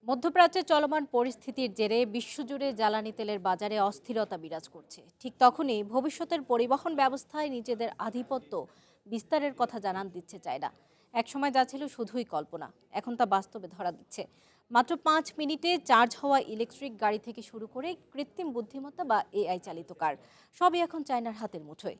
মধ্যপ্রাচ্যে চলমান পরিস্থিতির জেরে বিশ্বজুড়ে জ্বালানি তেলের বাজারে অস্থিরতা বিরাজ করছে। ঠিক তখনই ভবিষ্যতের পরিবহন ব্যবস্থায় নিজেদের আধিপত্য বিস্তারের কথা জানান দিচ্ছে চায়না। একসময় যা ছিল শুধুই কল্পনা, এখন তা বাস্তবে ধরা দিচ্ছে। মাত্র 5 মিনিটে চার্জ হওয়া ইলেকট্রিক গাড়ি থেকে শুরু করে কৃত্রিম বুদ্ধিমত্তা বা এআই চালিত কার, সবই এখন চায়নার হাতের মুঠোয়।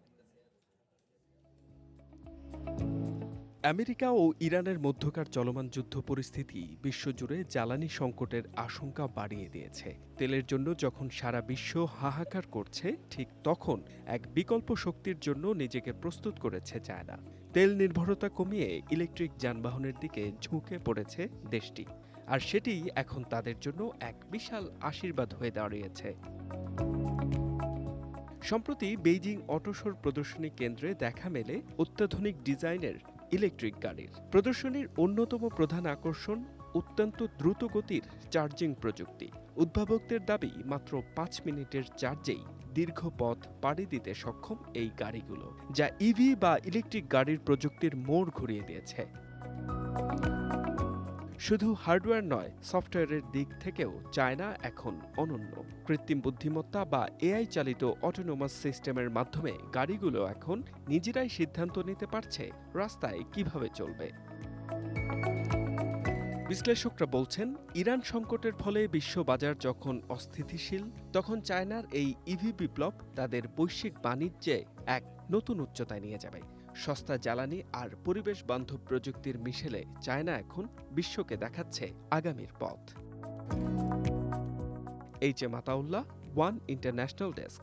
আমেরিকা ও ইরানের মধ্যকার চলমান যুদ্ধ পরিস্থিতি বিশ্বজুড়ে জ্বালানি সংকটের আশঙ্কা বাড়িয়ে দিয়েছে। তেলের জন্য যখন সারা বিশ্ব হাহাকার করছে, ঠিক তখন এক বিকল্প শক্তির জন্য নিজেকে প্রস্তুত করেছে চায়না। তেল নির্ভরতা কমিয়ে ইলেকট্রিক যানবাহনের দিকে ঝুঁকে পড়েছে দেশটি, আর সেটিই এখন তাদের জন্য এক বিশাল আশীর্বাদ হয়ে দাঁড়িয়েছে। সম্প্রতি বেইজিং অটোশোর প্রদর্শনী কেন্দ্রে দেখা মেলে অত্যাধুনিক ডিজাইনের ইলেকট্রিক গাড়ির। প্রদর্শনীর অন্যতম প্রধান আকর্ষণ অত্যন্ত দ্রুত গতির চার্জিং প্রযুক্তি। উদ্ভাবকদের দাবি, মাত্র 5 মিনিটের চার্জেই দীর্ঘ পথ পাড়ি দিতে সক্ষম এই গাড়িগুলো, যা ইভি বা ইলেকট্রিক গাড়ির প্রযুক্তির মোড় ঘুরিয়ে দিয়েছে। শুধু হার্ডওয়্যার নয়, সফটওয়্যারের দিক থেকেও চায়না এখন অনন্য। কৃত্রিম বুদ্ধিমত্তা বা এআই চালিত অটোনোমাস সিস্টেমের মাধ্যমে গাড়িগুলো এখন নিজেরাই সিদ্ধান্ত নিতে পারছে রাস্তায় কিভাবে চলবে। বিশ্লেষকরা বলছেন, ইরান সংকটের ফলে বিশ্ব বাজার যখন অস্থিতিশীল, তখন চায়নার এই ইভি বিপ্লব তাদের বৈশ্বিক বাণিজ্যে এক নতুন উচ্চতায় নিয়ে যাবে। সস্তা জ্বালানি আর পরিবেশ বান্ধব প্রযুক্তির মিশেলে চায়না এখন বিশ্বকে দেখাচ্ছে আগামীর পথ। H M Ataullah, one international desk.